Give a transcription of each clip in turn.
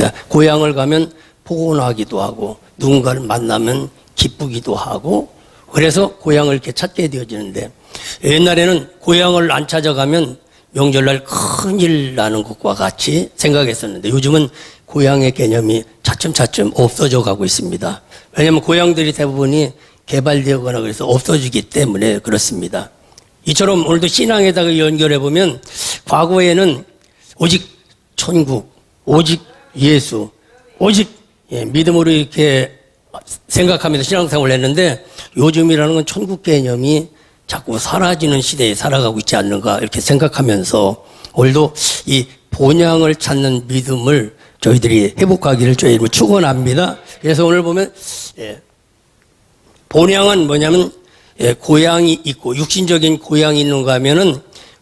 그렇습니다. 고향을 가면 포근하기도 하고 누군가를 만나면 기쁘기도 하고 그래서 고향을 이렇게 찾게 되어지는데 옛날에는 고향을 안 찾아가면 명절날 큰일 나는 것과 같이 생각했었는데 요즘은 고향의 개념이 차츰차츰 없어져 가고 있습니다. 왜냐하면 고향들이 대부분이 개발되거나 그래서 없어지기 때문에 그렇습니다. 이처럼 오늘도 신앙에다가 연결해 보면 과거에는 오직 천국, 오직 예수, 오직 믿음으로 이렇게 생각하면서 신앙생활을 했는데 요즘이라는 건 천국 개념이 자꾸 사라지는 시대에 살아가고 있지 않는가 이렇게 생각하면서 오늘도 이 본향을 찾는 믿음을 저희들이 회복하기를 주의 이름으로 축원합니다. 그래서 오늘 보면 본향은 뭐냐면 고향이 있고 육신적인 고향이 있는가 하면은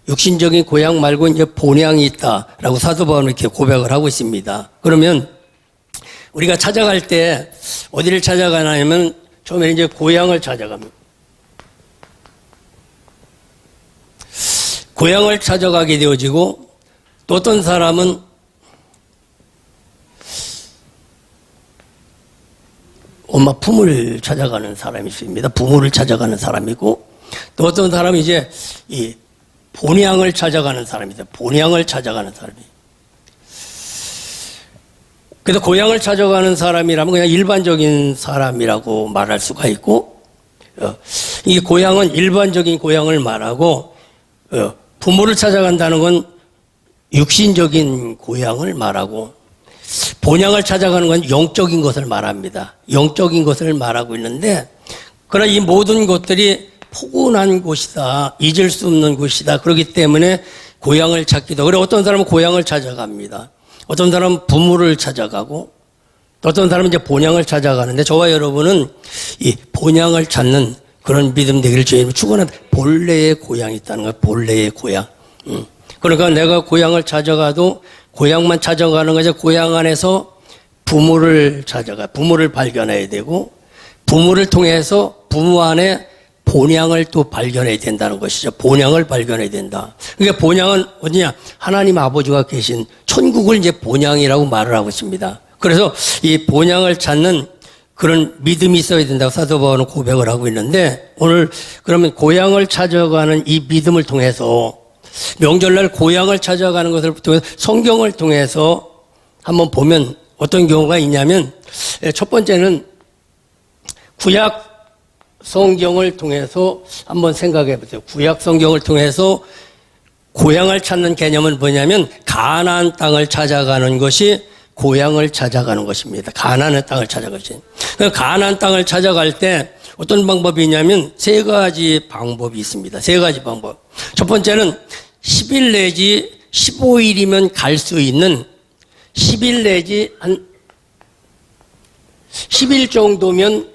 육신적인 고향 말고 이제 본향이 있다라고 사도 바울은 이렇게 고백을 하고 있습니다. 그러면 우리가 찾아갈 때 어디를 찾아가냐면 처음에 이제 고향을 찾아갑니다. 고향을 찾아가게 되어지고 또 어떤 사람은 엄마 품을 찾아가는 사람이 있습니다. 부모를 찾아가는 사람이고 또 어떤 사람은 이제 이 본향을 찾아가는 사람이다. 본향을 찾아가는 사람이. 그래서 고향을 찾아가는 사람이라면 그냥 일반적인 사람이라고 말할 수가 있고 이 고향은 일반적인 고향을 말하고 부모를 찾아간다는 건 육신적인 고향을 말하고 본향을 찾아가는 건 영적인 것을 말합니다. 영적인 것을 말하고 있는데 그러나 이 모든 것들이 포근한 곳이다. 잊을 수 없는 곳이다. 그렇기 때문에 고향을 찾기도. 그래 어떤 사람은 고향을 찾아갑니다. 어떤 사람은 부모를 찾아가고 또 어떤 사람은 이제 본향을 찾아가는데 저와 여러분은 이 본향을 찾는 그런 믿음 되기를 주님을 축원합니다. 본래의 고향이 있다는 거예요. 본래의 고향. 그러니까 내가 고향을 찾아가도 고향만 찾아가는 거죠. 고향 안에서 부모를 부모를 발견해야 되고 부모를 통해서 부모 안에 본향을 또 발견해야 된다는 것이죠. 본향을 발견해야 된다. 그러니까 본향은 어디냐? 하나님 아버지가 계신 천국을 이제 본향이라고 말을 하고 있습니다. 그래서 이 본향을 찾는 그런 믿음이 있어야 된다고 사도 바울은 고백을 하고 있는데 오늘 그러면 고향을 찾아가는 이 믿음을 통해서 명절날 고향을 찾아가는 것을 통해서 성경을 통해서 한번 보면 어떤 경우가 있냐면 첫 번째는 구약 성경을 통해서 한번 생각해 보세요. 구약 성경을 통해서 고향을 찾는 개념은 뭐냐면 가나안 땅을 찾아가는 것이 고향을 찾아가는 것입니다. 가나안의 땅을 찾아가는 것이. 가나안 땅을 찾아갈 때 어떤 방법이 있냐면 세 가지 방법이 있습니다. 세 가지 방법. 첫 번째는 10일 내지 15일이면 갈 수 있는 10일 내지 한 10일 정도면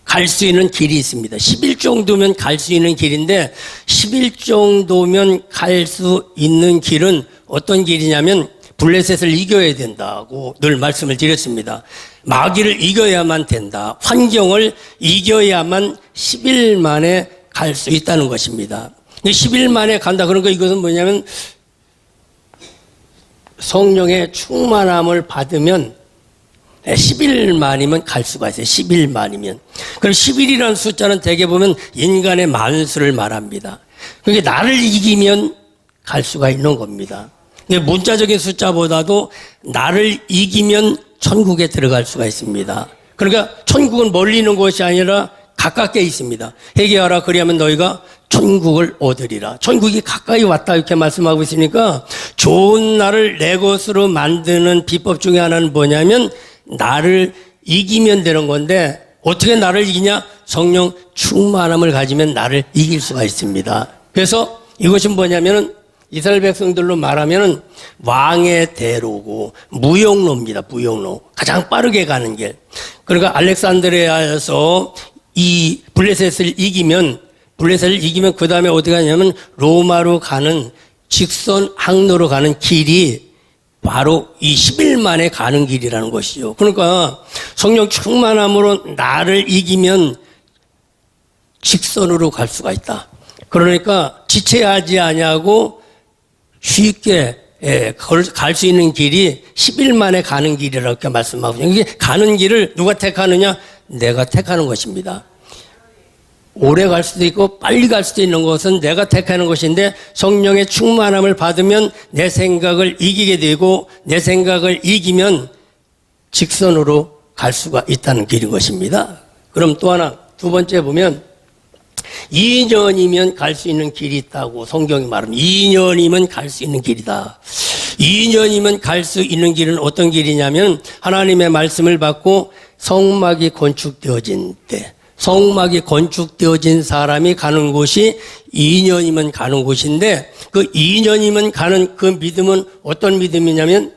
갈 수 있는 길이 있습니다. 10일 정도면 갈 수 있는 길인데 10일 정도면 갈 수 있는 길은 어떤 길이냐면 블레셋을 이겨야 된다고 늘 말씀을 드렸습니다. 마귀를 이겨야만 된다. 환경을 이겨야만 10일 만에 갈 수 있다는 것입니다. 10일 만에 간다. 그러니까 이것은 뭐냐면 성령의 충만함을 받으면 10일 만이면 갈 수가 있어요. 10일 만이면. 그럼 10일이라는 숫자는 대개 보면 인간의 만수를 말합니다. 그게 나를 이기면 갈 수가 있는 겁니다. 문자적인 숫자보다도 나를 이기면 천국에 들어갈 수가 있습니다. 그러니까 천국은 멀리 있는 것이 아니라 가깝게 있습니다. 회개하라 그리하면 너희가 천국을 얻으리라. 천국이 가까이 왔다 이렇게 말씀하고 있으니까 좋은 날을 내 것으로 만드는 비법 중에 하나는 뭐냐면 나를 이기면 되는 건데 어떻게 나를 이기냐? 성령 충만함을 가지면 나를 이길 수가 있습니다. 그래서 이것이 뭐냐면은 이스라엘 백성들로 말하면은 왕의 대로고 무역로입니다. 무역로. 가장 빠르게 가는 길. 그러니까 알렉산드리아에서 이 블레셋을 이기면 그 다음에 어디 가냐면 로마로 가는 직선 항로로 가는 길이 바로 이 10일 만에 가는 길이라는 것이죠. 그러니까 성령 충만함으로 나를 이기면 직선으로 갈 수가 있다. 그러니까 지체하지 아니하고 쉽게 갈 수 있는 길이 10일 만에 가는 길이라고 이렇게 말씀하거든요. 이게 가는 길을 누가 택하느냐? 내가 택하는 것입니다. 오래 갈 수도 있고 빨리 갈 수도 있는 것은 내가 택하는 것인데 성령의 충만함을 받으면 내 생각을 이기게 되고 내 생각을 이기면 직선으로 갈 수가 있다는 길인 것입니다. 그럼 또 하나, 두 번째 보면 2년이면 갈 수 있는 길이 있다고 성경이 말합니다. 2년이면 갈 수 있는 길이다. 2년이면 갈 수 있는 길은 어떤 길이냐면 하나님의 말씀을 받고 성막이 건축되어진 때, 성막이 건축되어진 사람이 가는 곳이 2년이면 가는 곳인데 그 2년이면 가는 그 믿음은 어떤 믿음이냐면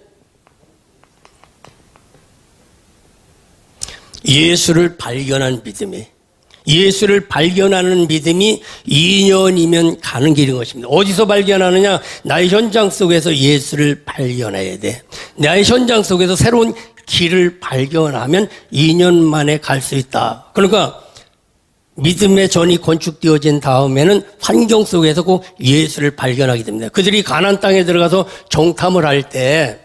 예수를 발견한 믿음이에요. 예수를 발견하는 믿음이 2년이면 가는 길인 것입니다. 어디서 발견하느냐? 나의 현장 속에서 예수를 발견해야 돼. 나의 현장 속에서 새로운 길을 발견하면 2년 만에 갈 수 있다. 그러니까 믿음의 전이 건축되어진 다음에는 환경 속에서 꼭 예수를 발견하게 됩니다. 그들이 가나안 땅에 들어가서 정탐을 할 때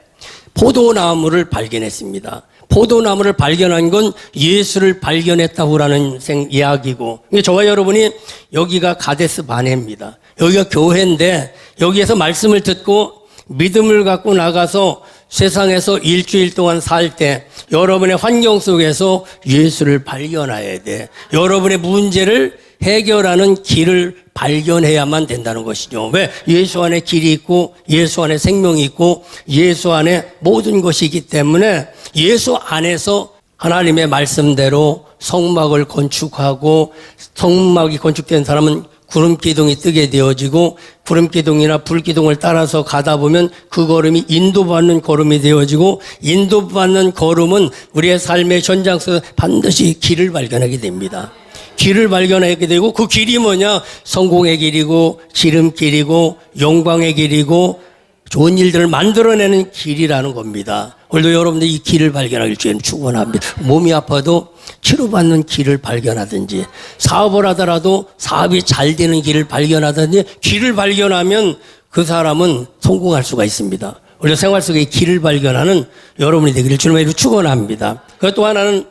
포도나무를 발견했습니다. 포도나무를 발견한 건 예수를 발견했다고라는 이야기고, 저와 여러분이 여기가 가데스 바네입니다. 여기가 교회인데 여기에서 말씀을 듣고 믿음을 갖고 나가서 세상에서 일주일 동안 살 때 여러분의 환경 속에서 예수를 발견해야 돼. 여러분의 문제를 해결하는 길을 발견해야만 된다는 것이죠. 왜? 예수 안에 길이 있고 예수 안에 생명이 있고 예수 안에 모든 것이 있기 때문에 예수 안에서 하나님의 말씀대로 성막을 건축하고 성막이 건축된 사람은 구름기둥이 뜨게 되어지고 구름기둥이나 불기둥을 따라서 가다 보면 그 걸음이 인도받는 걸음이 되어지고 인도받는 걸음은 우리의 삶의 현장 속에서 반드시 길을 발견하게 됩니다. 길을 발견하게 되고 그 길이 뭐냐? 성공의 길이고 지름길이고 영광의 길이고 좋은 일들을 만들어내는 길이라는 겁니다. 오늘도 여러분들 이 길을 발견하길 주님 축원합니다. 몸이 아파도 치료받는 길을 발견하든지 사업을 하더라도 사업이 잘 되는 길을 발견하든지 길을 발견하면 그 사람은 성공할 수가 있습니다. 우리 생활 속에 길을 발견하는 여러분이 되기를 주님의 이름으로 축원합니다. 그리고 또 하나는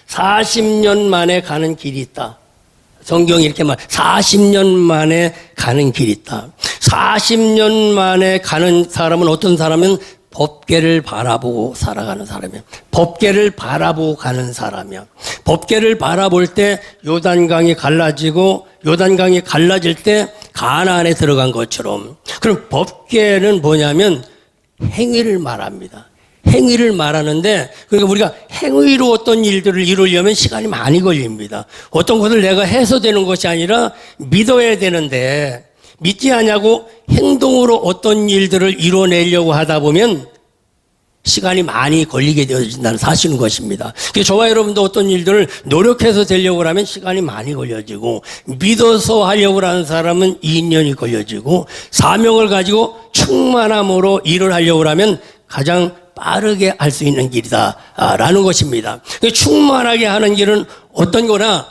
40년 만에 가는 길이 있다. 성경이 이렇게 말, 40년 만에 가는 길이 있다. 40년 만에 가는 사람은 어떤 사람은 법궤를 바라보고 살아가는 사람이야. 법궤를 바라보고 가는 사람이야. 법궤를 바라볼 때 요단강이 갈라지고 요단강이 갈라질 때 가나안에 들어간 것처럼. 그럼 법궤는 뭐냐면 행위를 말합니다. 행위를 말하는데 그러니까 우리가 행위로 어떤 일들을 이루려면 시간이 많이 걸립니다. 어떤 것을 내가 해서 되는 것이 아니라 믿어야 되는데 믿지 않냐고 행동으로 어떤 일들을 이뤄내려고 하다 보면 시간이 많이 걸리게 되어진다는 사실인 것입니다. 저와 여러분도 어떤 일들을 노력해서 되려고 하면 시간이 많이 걸려지고 믿어서 하려고 하는 사람은 2년이 걸려지고 사명을 가지고 충만함으로 일을 하려고 하면 가장 빠르게 할 수 있는 길이다라는 것입니다. 충만하게 하는 길은 어떤 거나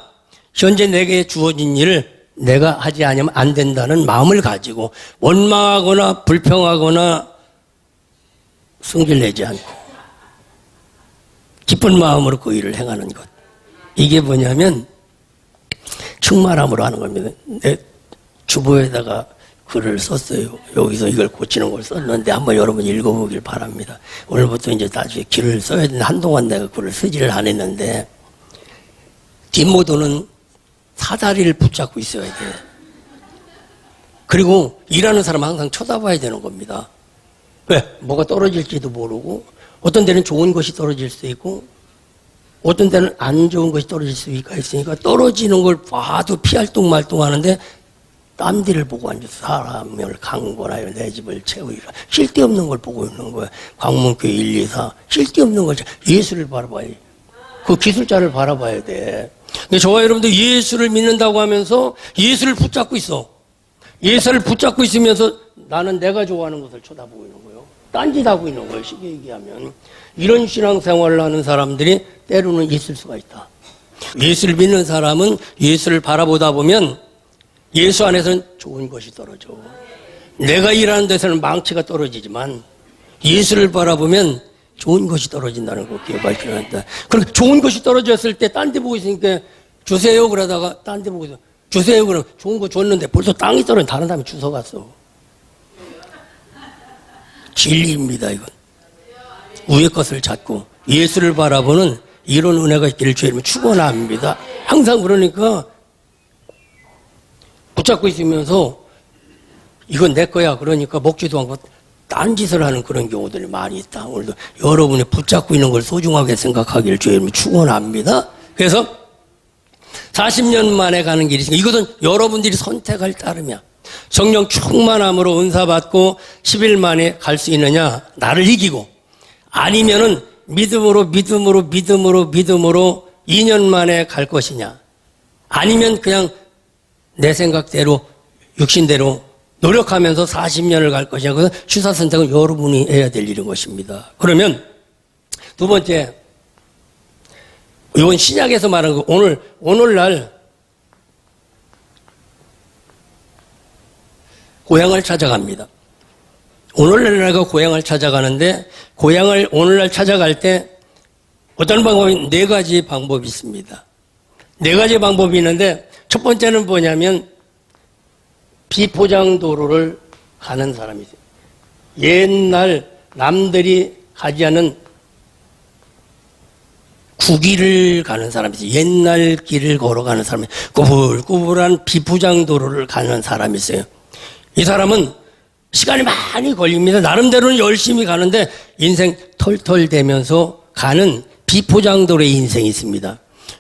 현재 내게 주어진 일을 내가 하지 않으면 안 된다는 마음을 가지고 원망하거나 불평하거나 승질 내지 않고 기쁜 마음으로 그 일을 행하는 것. 이게 뭐냐면 충만함으로 하는 겁니다. 내 주보에다가 글을 썼어요. 여기서 이걸 고치는 걸 썼는데 한번 여러분 읽어보길 바랍니다. 오늘부터 이제 나중에 글을 써야 되는데 한동안 내가 글을 쓰지를 않았는데 뒷모도는 사다리를 붙잡고 있어야 돼. 그리고 일하는 사람 항상 쳐다봐야 되는 겁니다. 왜? 뭐가 떨어질지도 모르고 어떤 데는 좋은 것이 떨어질 수 있고 어떤 데는 안 좋은 것이 떨어질 수가 있으니까 떨어지는 걸 봐도 피할동 말동하는데 딴 데를 보고 앉아서 사람을 강권하여 내 집을 채우리라. 쓸데없는 걸 보고 있는 거야. 광문교회 1, 2, 4 쓸데없는 걸 예수를 바라봐야 돼. 그 기술자를 바라봐야 돼. 근데 저와 여러분들 예수를 믿는다고 하면서 예수를 붙잡고 있어. 예수를 붙잡고 있으면서 나는 내가 좋아하는 것을 쳐다보고 있는 거예요. 딴짓하고 있는 거예요. 쉽게 얘기하면. 이런 신앙생활을 하는 사람들이 때로는 있을 수가 있다. 예수를 믿는 사람은 예수를 바라보다 보면 예수 안에서는 좋은 것이 떨어져. 내가 일하는 데서는 망치가 떨어지지만 예수를 바라보면 좋은 것이 떨어진다는 거 기억하셔야 한다. 그렇게 좋은 것이 떨어졌을 때 딴 데 보고 있으니까 주세요 그러다가 딴 데 보고 있어. 주세요 그러면 좋은 거 줬는데 벌써 땅이 떨어진 다른 사람이 주워갔어. 진리입니다 이건. 위의 것을 찾고 예수를 바라보는 이런 은혜가 있기를 주의 이름으로 축원합니다. 항상 그러니까 붙잡고 있으면서 이건 내 거야 그러니까 먹지도 않고 딴 짓을 하는 그런 경우들이 많이 있다. 오늘도 여러분이 붙잡고 있는 걸 소중하게 생각하기를 주의 이름으로 축원합니다. 그래서 40년 만에 가는 길이 있으니까 이것은 여러분들이 선택할 따름이야. 성령 충만함으로 은사받고 10일 만에 갈 수 있느냐 나를 이기고 아니면은 믿음으로 2년 만에 갈 것이냐 아니면 그냥 내 생각대로 육신대로 노력하면서 40년을 갈 것이냐 그것은 취사 선택은 여러분이 해야 될 일인 것입니다. 그러면 두 번째 이건 신약에서 말하는 거 오늘날 고향을 찾아갑니다. 오늘날 내가 고향을 찾아가는데 고향을 오늘날 찾아갈 때 어떤 방법이 네 가지 방법이 있습니다. 네 가지 방법이 있는데 첫 번째는 뭐냐면 비포장도로를 가는 사람이 있어요. 옛날 남들이 가지 않은 구길을 가는 사람이 있어요. 옛날 길을 걸어가는 사람이 꾸불꾸불한 비포장도로를 가는 사람이 있어요. 이 사람은 시간이 많이 걸립니다. 나름대로는 열심히 가는데 인생 털털대면서 가는 비포장도로의 인생이 있습니다.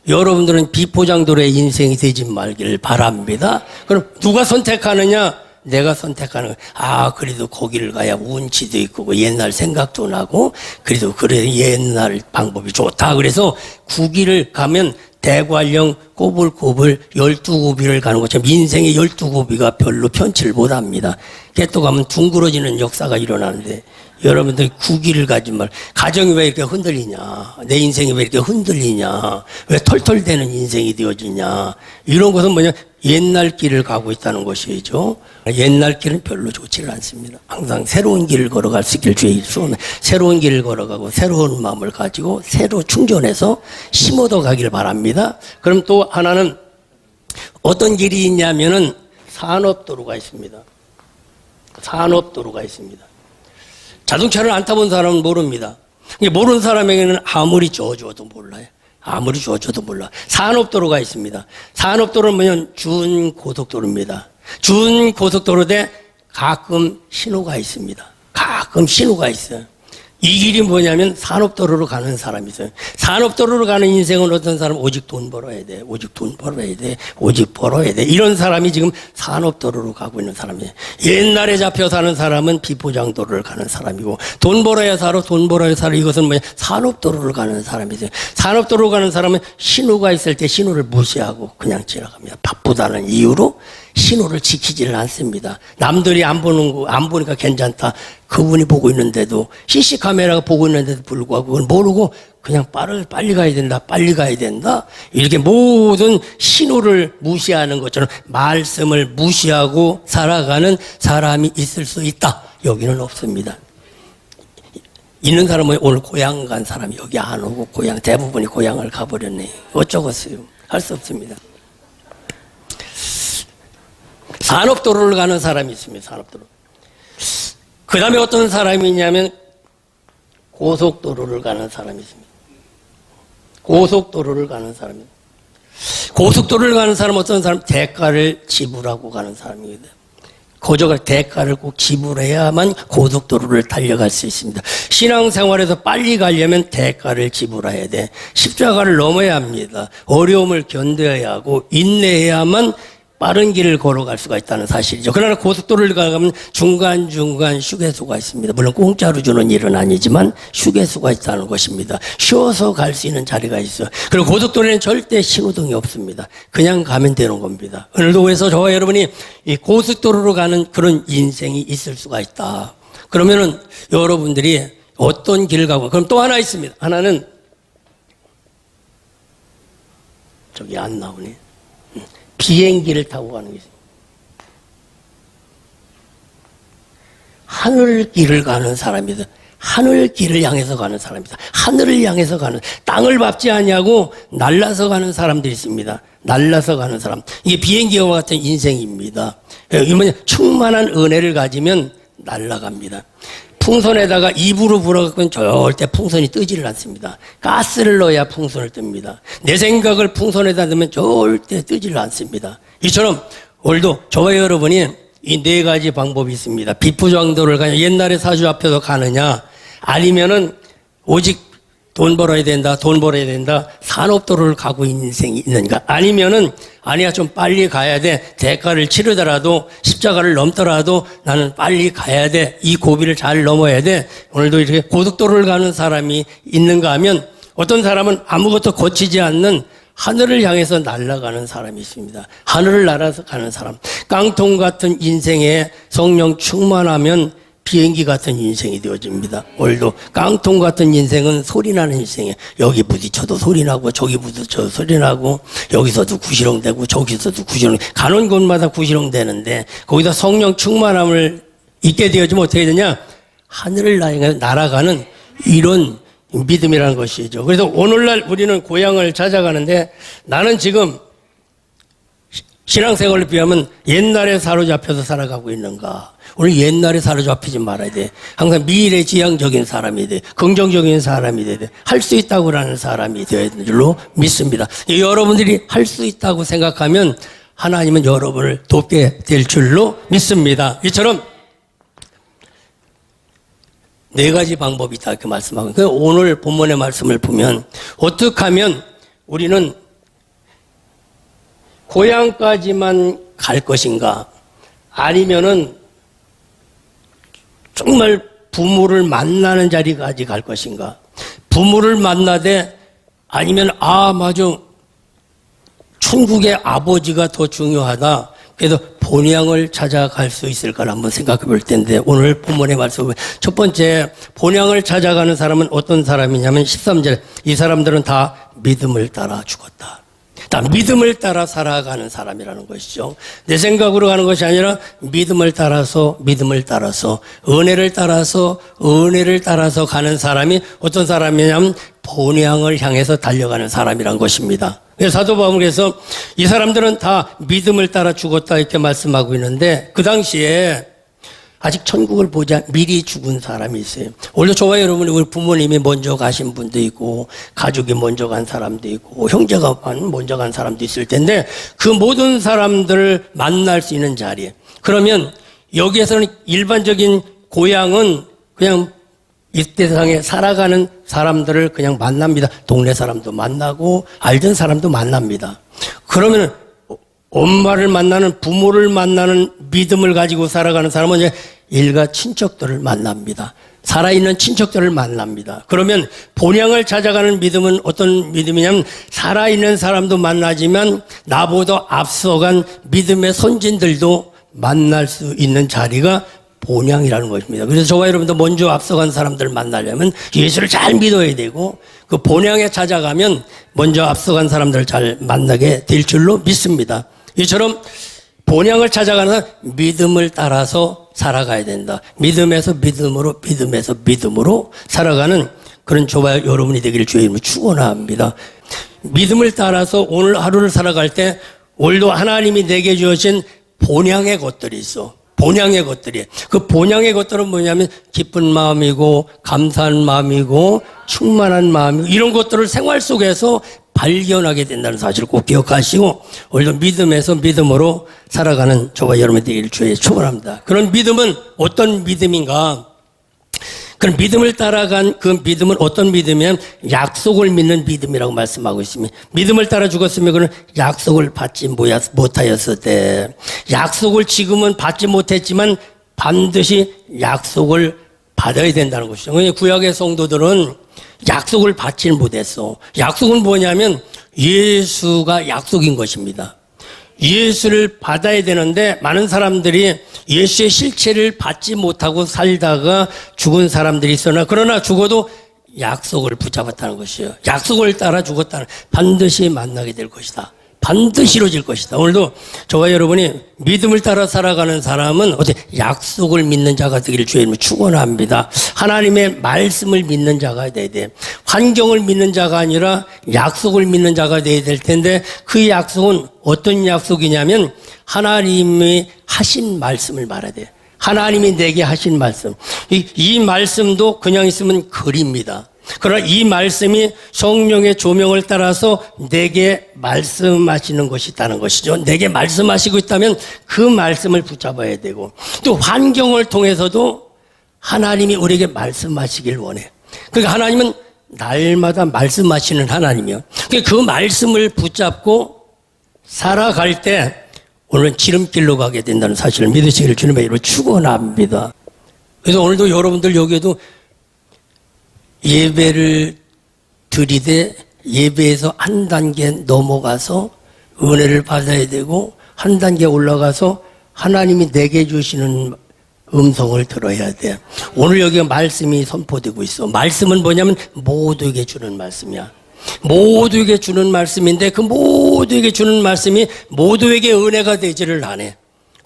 여러분들은 비포장도로의 인생이 되지 말기를 바랍니다. 그럼 누가 선택하느냐? 내가 선택하는 거야. 그래도 거기를 가야 운치도 있고 옛날 생각도 나고 그래도 그래 옛날 방법이 좋다. 그래서 구길을 가면 대관령 꼬불꼬불 12고비를 가는 것처럼 인생의 12고비가 별로 편치를 못합니다. 깨또 가면 둥그러지는 역사가 일어나는데 여러분들 구길을 가지 말. 가정이 왜 이렇게 흔들리냐? 내 인생이 왜 이렇게 흔들리냐? 왜 털털대는 인생이 되어지냐? 이런 것은 뭐냐? 옛날 길을 가고 있다는 것이죠. 옛날 길은 별로 좋지를 않습니다. 항상 새로운 길을 걸어갈 수 있길 주의 이름으로 새로운 길을 걸어가고 새로운 마음을 가지고 새로 충전해서 심어더 가기를 바랍니다. 그럼 또 하나는 어떤 길이 있냐면은 산업도로가 있습니다. 산업도로가 있습니다. 자동차를 안 타본 사람은 모릅니다. 모르는 사람에게는 아무리 줘줘도 몰라요. 아무리 줘줘도 몰라. 산업도로가 있습니다. 산업도로는 뭐냐면 준고속도로입니다. 준고속도로인데 가끔 신호가 있습니다. 가끔 신호가 있어요. 이 길이 뭐냐면 산업도로로 가는 사람이 있어요. 산업도로로 가는 인생은 어떤 사람은 오직 돈 벌어야 돼. 오직 돈 벌어야 돼. 오직 벌어야 돼. 이런 사람이 지금 산업도로로 가고 있는 사람이에요. 옛날에 잡혀 사는 사람은 비포장도로를 가는 사람이고 돈 벌어야 살아 돈 벌어야 살아 이것은 뭐냐 산업도로를 가는 사람이세요. 산업도로로 가는 사람은 신호가 있을 때 신호를 무시하고 그냥 지나갑니다. 바쁘다는 이유로 신호를 지키지를 않습니다. 남들이 안 보니까 괜찮다. 그분이 보고 있는데도 CC 카메라가 보고 있는데도 불구하고 그걸 모르고 그냥 빨리 가야 된다. 빨리 가야 된다. 이렇게 모든 신호를 무시하는 것처럼 말씀을 무시하고 살아가는 사람이 있을 수 있다. 여기는 없습니다. 있는 사람은 오늘 고향 간 사람이 여기 안 오고 대부분이 고향을 가버렸네. 어쩌겠어요. 할 수 없습니다. 산업도로를 가는 사람이 있습니다. 산업도로. 그 다음에 어떤 사람이 있냐면 고속도로를 가는 사람이 있습니다. 고속도로를 가는 사람입니다. 고속도로를 가는 사람은 어떤 사람? 대가를 지불하고 가는 사람입니다. 고적을 대가를 꼭 지불해야만 고속도로를 달려갈 수 있습니다. 신앙생활에서 빨리 가려면 대가를 지불해야 돼. 십자가를 넘어야 합니다. 어려움을 견뎌야 하고 인내해야만 빠른 길을 걸어갈 수가 있다는 사실이죠. 그러나 고속도로를 가면 중간중간 휴게소가 있습니다. 물론 공짜로 주는 일은 아니지만 휴게소가 있다는 것입니다. 쉬어서 갈 수 있는 자리가 있어요. 그리고 고속도로에는 절대 신호등이 없습니다. 그냥 가면 되는 겁니다. 오늘도 그래서 저와 여러분이 이 고속도로로 가는 그런 인생이 있을 수가 있다. 그러면은 여러분들이 어떤 길을 가고 그럼 또 하나 있습니다. 하나는 저기 안 나오네. 비행기를 타고 가는 게 있습니다. 하늘 길을 가는 사람이다. 하늘 길을 향해서 가는 사람이다. 하늘을 향해서 가는, 땅을 밟지 아니하고 날라서 가는 사람들이 있습니다. 날라서 가는 사람. 이게 비행기와 같은 인생입니다. 이 뭐냐, 충만한 은혜를 가지면 날아갑니다. 풍선에다가 입으로 불어갖고는 절대 풍선이 뜨지를 않습니다. 가스를 넣어야 풍선을 뜹니다. 내 생각을 풍선에다 넣으면 절대 뜨지를 않습니다. 이처럼 오늘도 저와 여러분이 이 네 가지 방법이 있습니다. 비포장도를 가냐, 옛날에 사주 앞에서 가느냐, 아니면은 오직 돈 벌어야 된다, 돈 벌어야 된다, 산업도로를 가고 있는 인생이 있는가, 아니면은 아니야, 좀 빨리 가야 돼, 대가를 치르더라도 십자가를 넘더라도 나는 빨리 가야 돼, 이 고비를 잘 넘어야 돼. 오늘도 이렇게 고속도로를 가는 사람이 있는가 하면, 어떤 사람은 아무것도 거치지 않는 하늘을 향해서 날아가는 사람이 있습니다. 하늘을 날아서 가는 사람. 깡통 같은 인생에 성령 충만하면 비행기 같은 인생이 되어집니다. 오늘도 깡통 같은 인생은 소리나는 인생이에요. 여기 부딪혀도 소리나고 저기 부딪혀도 소리나고 여기서도 구시렁대고 저기서도 구시렁, 가는 곳마다 구시렁대는데 거기다 성령 충만함을 있게 되어지면 어떻게 되냐? 하늘을 날아가는 이런 믿음이라는 것이죠. 그래서 오늘날 우리는 고향을 찾아가는데, 나는 지금 신앙생활을 비하면 옛날에 사로잡혀서 살아가고 있는가? 오늘 옛날에 사로잡히지 말아야 돼. 항상 미래지향적인 사람이 돼. 긍정적인 사람이 돼야 돼. 할 수 있다고 하는 사람이 되어야 되는 줄로 믿습니다. 여러분들이 할 수 있다고 생각하면 하나님은 여러분을 돕게 될 줄로 믿습니다. 이처럼 네 가지 방법이 있다 이렇게 말씀하고, 오늘 본문의 말씀을 보면 어떻게 하면 우리는 고향까지만 갈 것인가, 아니면은 정말 부모를 만나는 자리까지 갈 것인가, 부모를 만나되 아니면 맞아, 천국의 아버지가 더 중요하다, 그래서 본향을 찾아갈 수 있을까 한번 생각해 볼 텐데, 오늘 본문의 말씀을 첫 번째, 본향을 찾아가는 사람은 어떤 사람이냐면 13절, 이 사람들은 다 믿음을 따라 죽었다. 다 믿음을 따라 살아가는 사람이라는 것이죠. 내 생각으로 가는 것이 아니라 믿음을 따라서 은혜를 따라서 가는 사람이 어떤 사람이냐면 본향을 향해서 달려가는 사람이란 것입니다. 그래서 사도 바울은 그래서 이 사람들은 다 믿음을 따라 죽었다 이렇게 말씀하고 있는데, 그 당시에 아직 천국을 보자 미리 죽은 사람이 있어요. 원래 저와 여러분이 우리 부모님이 먼저 가신 분도 있고, 가족이 먼저 간 사람도 있고, 형제가 먼저 간 사람도 있을 텐데, 그 모든 사람들을 만날 수 있는 자리에, 그러면 여기에서는 일반적인 고향은 그냥 이 세상에 살아가는 사람들을 그냥 만납니다. 동네 사람도 만나고 알던 사람도 만납니다. 그러면 엄마를 만나는, 부모를 만나는 믿음을 가지고 살아가는 사람은 이제 일가 친척들을 만납니다. 살아있는 친척들을 만납니다. 그러면 본향을 찾아가는 믿음은 어떤 믿음이냐면, 살아있는 사람도 만나지만 나보다 앞서간 믿음의 선진들도 만날 수 있는 자리가 본향이라는 것입니다. 그래서 저와 여러분도 먼저 앞서간 사람들을 만나려면 예수를 잘 믿어야 되고, 그 본향에 찾아가면 먼저 앞서간 사람들을 잘 만나게 될 줄로 믿습니다. 이처럼 본향을 찾아가는 믿음을 따라서 살아가야 된다. 믿음에서 믿음으로 살아가는 그런 저와 여러분이 되기를 주의 이름으로 축원합니다. 믿음을 따라서 오늘 하루를 살아갈 때, 오늘도 하나님이 내게 주신 본향의 것들이 있어. 본향의 것들이. 그 본향의 것들은 뭐냐면 기쁜 마음이고 감사한 마음이고 충만한 마음이고, 이런 것들을 생활 속에서 발견하게 된다는 사실을 꼭 기억하시고, 오늘도 믿음에서 믿음으로 살아가는 저와 여러분이 되기를 주의 축원합니다. 그런 믿음은 어떤 믿음인가? 그런 믿음을 따라간 그 믿음은 어떤 믿음이냐면 약속을 믿는 믿음이라고 말씀하고 있습니다. 믿음을 따라 죽었으면 그는 약속을 받지 못하였을 때, 약속을 지금은 받지 못했지만 반드시 약속을 받아야 된다는 것이죠. 구약의 성도들은 약속을 받지는 못했어. 약속은 뭐냐면 예수가 약속인 것입니다. 예수를 받아야 되는데 많은 사람들이 예수의 실체를 받지 못하고 살다가 죽은 사람들이 있으나, 그러나 죽어도 약속을 붙잡았다는 것이에요. 약속을 따라 죽었다는, 반드시 만나게 될 것이다. 반드시 이루어질 것이다. 오늘도 저와 여러분이 믿음을 따라 살아가는 사람은 어떻게 약속을 믿는 자가 되기를 주의 이름으로 축원합니다. 하나님의 말씀을 믿는 자가 돼야 돼. 환경을 믿는 자가 아니라 약속을 믿는 자가 돼야 될 텐데 그 약속은 어떤 약속이냐면 하나님이 하신 말씀을 말해야 돼. 하나님이 내게 하신 말씀. 이 말씀도 그냥 있으면 글입니다. 그러나 이 말씀이 성령의 조명을 따라서 내게 말씀하시는 것이 있다는 것이죠. 내게 말씀하시고 있다면 그 말씀을 붙잡아야 되고 또 환경을 통해서도 하나님이 우리에게 말씀하시길 원해. 그러니까 하나님은 날마다 말씀하시는 하나님이요. 그 말씀을 붙잡고 살아갈 때 오늘은 지름길로 가게 된다는 사실을 믿으시기를 주님의 이름으로 축원합니다. 그래서 오늘도 여러분들 여기에도 예배를 드리되 예배에서 한 단계 넘어가서 은혜를 받아야 되고 한 단계 올라가서 하나님이 내게 주시는 음성을 들어야 돼. 오늘 여기 말씀이 선포되고 있어. 말씀은 뭐냐면 모두에게 주는 말씀이야. 모두에게 주는 말씀인데 그 모두에게 주는 말씀이 모두에게 은혜가 되지를 않아.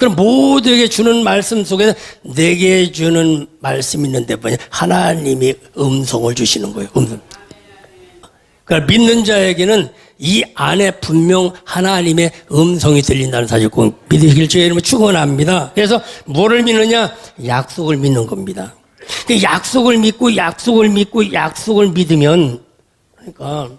그럼 모두에게 주는 말씀 속에 내게 주는 말씀이 있는데 뭐냐? 하나님이 음성을 주시는 거예요. 음성. 그러니까 믿는 자에게는 이 안에 분명 하나님의 음성이 들린다는 사실 꼭 믿으시길 주의 이름으로 축원합니다. 그래서 뭐를 믿느냐? 약속을 믿는 겁니다. 그 약속을 믿고 약속을 믿고 약속을 믿으면 그러니까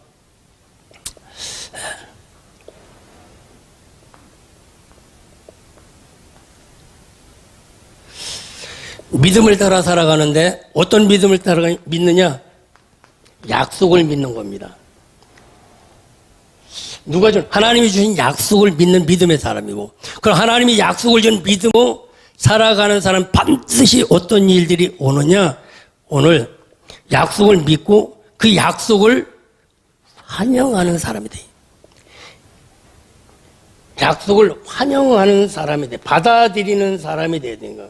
믿음을 따라 살아가는데 어떤 믿음을 따라 믿느냐? 약속을 믿는 겁니다. 누가 준 하나님이 주신 약속을 믿는 믿음의 사람이고 그럼 하나님이 약속을 준 믿음으로 살아가는 사람 반드시 어떤 일들이 오느냐? 오늘 약속을 믿고 그 약속을 환영하는 사람이 돼. 약속을 환영하는 사람이 돼. 받아들이는 사람이 돼야 되는 거야.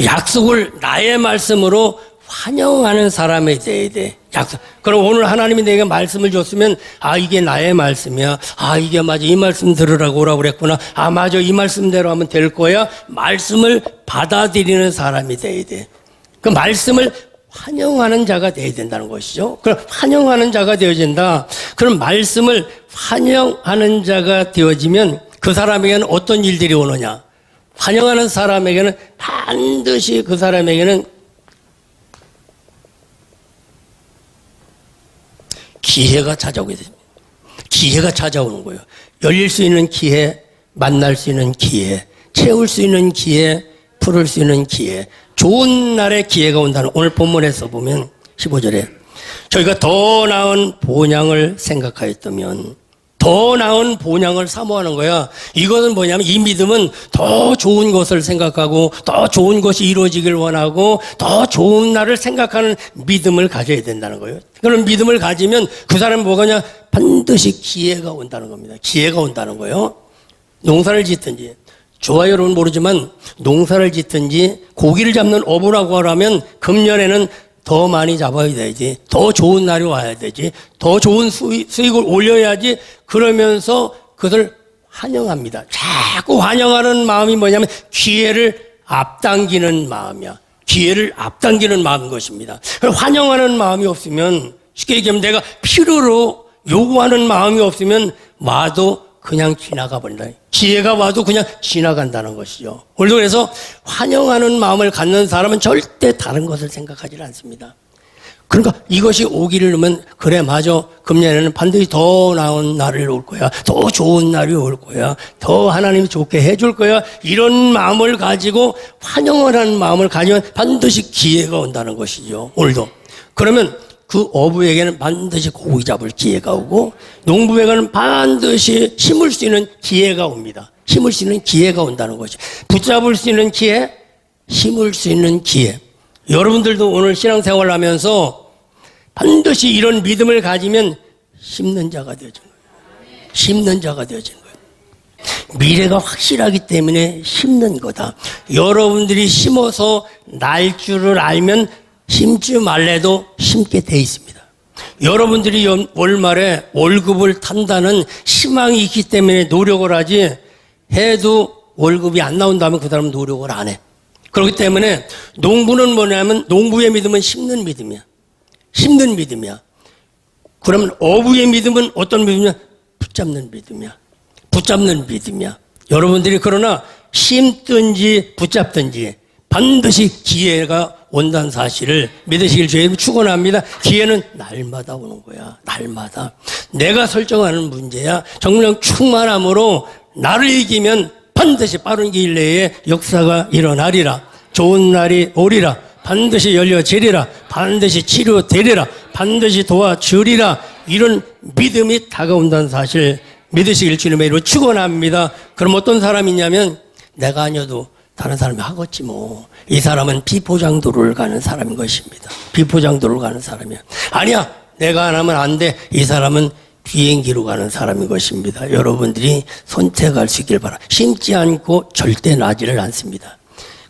약속을 나의 말씀으로 환영하는 사람이 돼야 돼. 약속. 그럼 오늘 하나님이 내게 말씀을 줬으면 아 이게 나의 말씀이야. 아 이게 맞아. 이 말씀 들으라고 오라고 그랬구나. 아 맞아. 이 말씀대로 하면 될 거야. 말씀을 받아들이는 사람이 돼야 돼. 그 말씀을 환영하는 자가 되어야 된다는 것이죠. 그럼 환영하는 자가 되어진다. 그럼 말씀을 환영하는 자가 되어지면 그 사람에게는 어떤 일들이 오느냐? 환영하는 사람에게는 반드시 그 사람에게는 기회가 찾아오게 됩니다. 기회가 찾아오는 거예요. 열릴 수 있는 기회, 만날 수 있는 기회, 채울 수 있는 기회, 풀을 수 있는 기회, 좋은 날의 기회가 온다는 오늘 본문에서 보면 15절에 저희가 더 나은 본향을 생각하였다면 더 나은 본향을 사모하는 거야. 이것은 뭐냐면 이 믿음은 더 좋은 것을 생각하고 더 좋은 것이 이루어지길 원하고 더 좋은 날을 생각하는 믿음을 가져야 된다는 거예요. 그런 믿음을 가지면 그 사람은 뭐가냐? 반드시 기회가 온다는 겁니다. 기회가 온다는 거예요. 농사를 짓든지 저와 여러분 모르지만 농사를 짓든지 고기를 잡는 어부라고 하라면 금년에는 더 많이 잡아야 되지. 더 좋은 날이 와야 되지. 더 좋은 수익을 올려야지. 그러면서 그것을 환영합니다. 자꾸 환영하는 마음이 뭐냐면 기회를 앞당기는 마음이야. 기회를 앞당기는 마음인 것입니다. 환영하는 마음이 없으면 쉽게 얘기하면 내가 필요로 요구하는 마음이 없으면 와도 그냥 지나가 버린다. 기회가 와도 그냥 지나간다는 것이죠. 오늘도 그래서 환영하는 마음을 갖는 사람은 절대 다른 것을 생각하지 않습니다. 그러니까 이것이 오기를 누면 그래 맞아. 금년에는 반드시 더 나은 날이 올 거야. 더 좋은 날이 올 거야. 더 하나님이 좋게 해줄 거야. 이런 마음을 가지고 환영을 하는 마음을 가지면 반드시 기회가 온다는 것이죠. 오늘도. 그러면 그 어부에게는 반드시 고기 잡을 기회가 오고 농부에게는 반드시 심을 수 있는 기회가 옵니다. 심을 수 있는 기회가 온다는 거죠. 붙잡을 수 있는 기회, 심을 수 있는 기회. 여러분들도 오늘 신앙생활을 하면서 반드시 이런 믿음을 가지면 심는 자가 되어진 거예요. 심는 자가 되어진 거예요. 미래가 확실하기 때문에 심는 거다. 여러분들이 심어서 날 줄을 알면 심지 말래도 심게 돼 있습니다. 여러분들이 월말에 월급을 탄다는 희망이 있기 때문에 노력을 하지, 해도 월급이 안 나온다면 그 사람은 노력을 안 해. 그렇기 때문에 농부는 뭐냐면, 농부의 믿음은 심는 믿음이야. 심는 믿음이야. 그러면 어부의 믿음은 어떤 믿음이냐? 붙잡는 믿음이야. 붙잡는 믿음이야. 여러분들이 그러나 심든지 붙잡든지 반드시 기회가 온다는 사실을 믿으시길 주님으로 축원합니다. 기회는 날마다 오는 거야. 날마다. 내가 설정하는 문제야. 정령 충만함으로 나를 이기면 반드시 빠른 기일 내에 역사가 일어나리라. 좋은 날이 오리라. 반드시 열려지리라. 반드시 치료되리라. 반드시 도와주리라. 이런 믿음이 다가온다는 사실 믿으시길 주님의 이름으로 축원합니다. 그럼 어떤 사람이냐면, 내가 아니어도 다른 사람이 하겠지 뭐. 이 사람은 비포장도로를 가는 사람인 것입니다. 비포장도로를 가는 사람이야. 아니야, 내가 안 하면 안 돼. 이 사람은 비행기로 가는 사람인 것입니다. 여러분들이 선택할 수 있길 바랍니다. 심지 않고 절대 나지를 않습니다.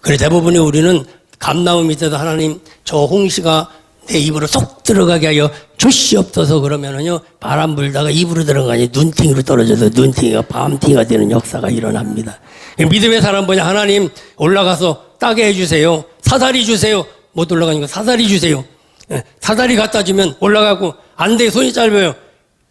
그래, 대부분의 우리는 감나무 밑에서 하나님, 저 홍시가 내 입으로 쏙 들어가게 하여 주시옵소서 그러면은요, 바람 불다가 입으로 들어가니 눈팅이로 떨어져서 눈팅이가 밤팅이가 되는 역사가 일어납니다. 믿음의 사람 뭐냐? 하나님, 올라가서 따게 해주세요. 사다리 주세요. 못 올라가니까 사다리 주세요. 사다리 갖다 주면 올라가고, 안 돼, 손이 짧아요.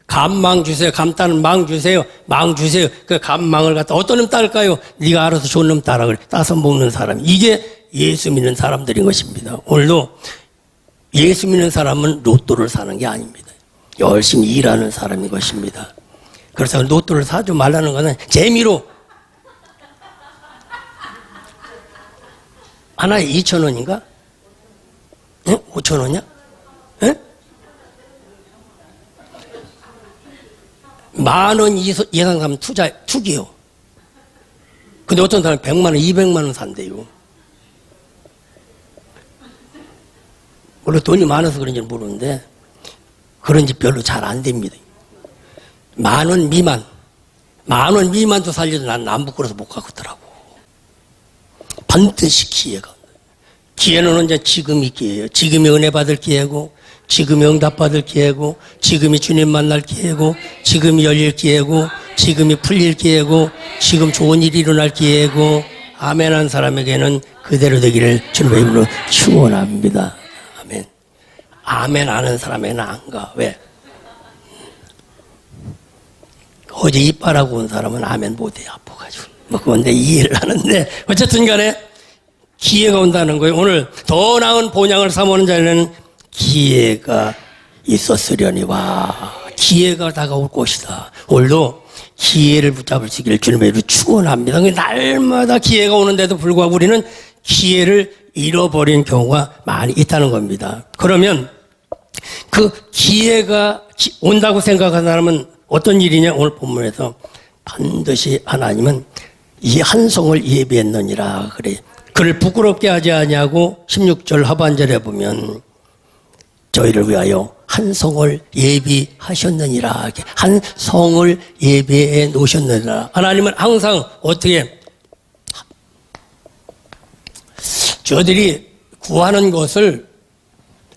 감망 주세요. 감 따는 망 주세요. 망 주세요. 그 감망을 갖다 어떤 놈 딸까요? 네가 알아서 좋은 놈 따라 그래. 따서 먹는 사람. 이게 예수 믿는 사람들인 것입니다. 오늘도 예수 믿는 사람은 로또를 사는 게 아닙니다. 열심히 일하는 사람인 것입니다. 그래서 로또를 사지 말라는 것은 재미로 하나에 2,000원인가? 5,000원이야? 에? 10,000원 이상 사면 투기요. 근데 어떤 사람은 100만 원, 200만 원 산대요. 물론 돈이 많아서 그런지는 모르는데, 그런 집 별로 잘 안 됩니다. 10,000원 미만. 10,000원 미만도 살려도 난 안 부끄러워서 못 가겠더라고. 반드시 기회가 온다. 기회는 언제? 지금이 기회예요. 지금이 은혜 받을 기회고, 지금이 응답 받을 기회고, 지금이 주님 만날 기회고, 지금이 열릴 기회고, 지금이 풀릴 기회고, 지금 좋은 일이 일어날 기회고, 아멘한 사람에게는 그대로 되기를 주님의 이름으로 축원합니다. 아멘. 아멘 하는 사람에게는 안 가. 왜? 어제 이빨하고 온 사람은 아멘 못해. 아파가지고. 뭐 그건 내 이해를 하는데, 어쨌든 간에 기회가 온다는 거예요. 오늘 더 나은 본향을 삼오는 자에는 기회가 있었으려니와. 기회가 다가올 것이다. 오늘도 기회를 붙잡을 수 있기를 주님의 이름으로 축원합니다. 날마다 기회가 오는데도 불구하고 우리는 기회를 잃어버린 경우가 많이 있다는 겁니다. 그러면 그 기회가 온다고 생각하는 사람은 어떤 일이냐? 오늘 본문에서 반드시 하나님은 이 한 성을 예비했느니라 그래. 그를 부끄럽게 하지 아니하고 16절 하반절에 보면 저희를 위하여 한 성을 예비하셨느니라. 한 성을 예비해 놓으셨느니라. 하나님은 항상 어떻게 저들이 구하는 것을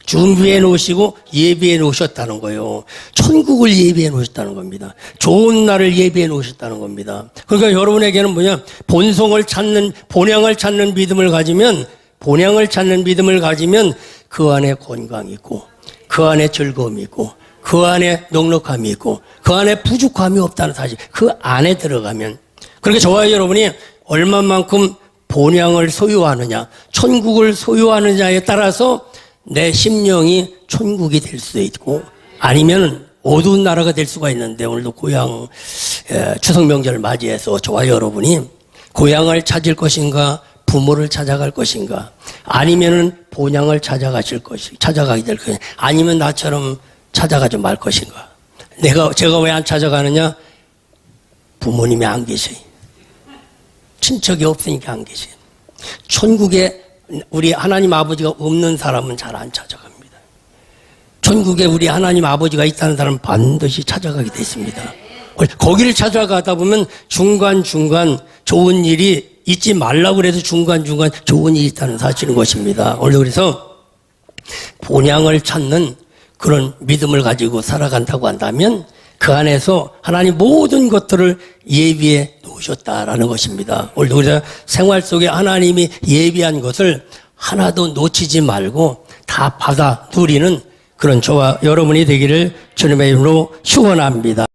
준비해 놓으시고 예비해 놓으셨다는 거예요. 천국을 예비해 놓으셨다는 겁니다. 좋은 날을 예비해 놓으셨다는 겁니다. 그러니까 여러분에게는 뭐냐? 본성을 찾는, 본향을 찾는 믿음을 가지면, 본향을 찾는 믿음을 가지면 그 안에 건강이 있고, 그 안에 즐거움이 있고, 그 안에 넉넉함이 있고, 그 안에 부족함이 없다는 사실. 그 안에 들어가면. 그러니까 저와 여러분이 얼마만큼 본향을 소유하느냐, 천국을 소유하느냐에 따라서 내 심령이 천국이 될 수도 있고, 아니면 어두운 나라가 될 수가 있는데, 오늘도 고향 추석 명절을 맞이해서 저와 여러분이 고향을 찾을 것인가, 부모를 찾아갈 것인가, 아니면은 본향을 찾아가게 될 것인가, 아니면 나처럼 찾아가지 말 것인가. 제가 왜 안 찾아가느냐? 부모님이 안 계셔요. 친척이 없으니까 안 계셔요. 천국에 우리 하나님 아버지가 없는 사람은 잘 안 찾아갑니다. 천국에 우리 하나님 아버지가 있다는 사람은 반드시 찾아가게 돼 있습니다. 거기를 찾아가다 보면 중간중간 좋은 일이 잊지 말라고 그래도 중간중간 좋은 일이 있다는 사실인 것입니다. 오늘 그래서 본향을 찾는 그런 믿음을 가지고 살아간다고 한다면 그 안에서 하나님 모든 것들을 예비해 놓으셨다라는 것입니다. 오늘도 우리가 생활 속에 하나님이 예비한 것을 하나도 놓치지 말고 다 받아 누리는 그런 저와 여러분이 되기를 주님의 이름으로 축원합니다.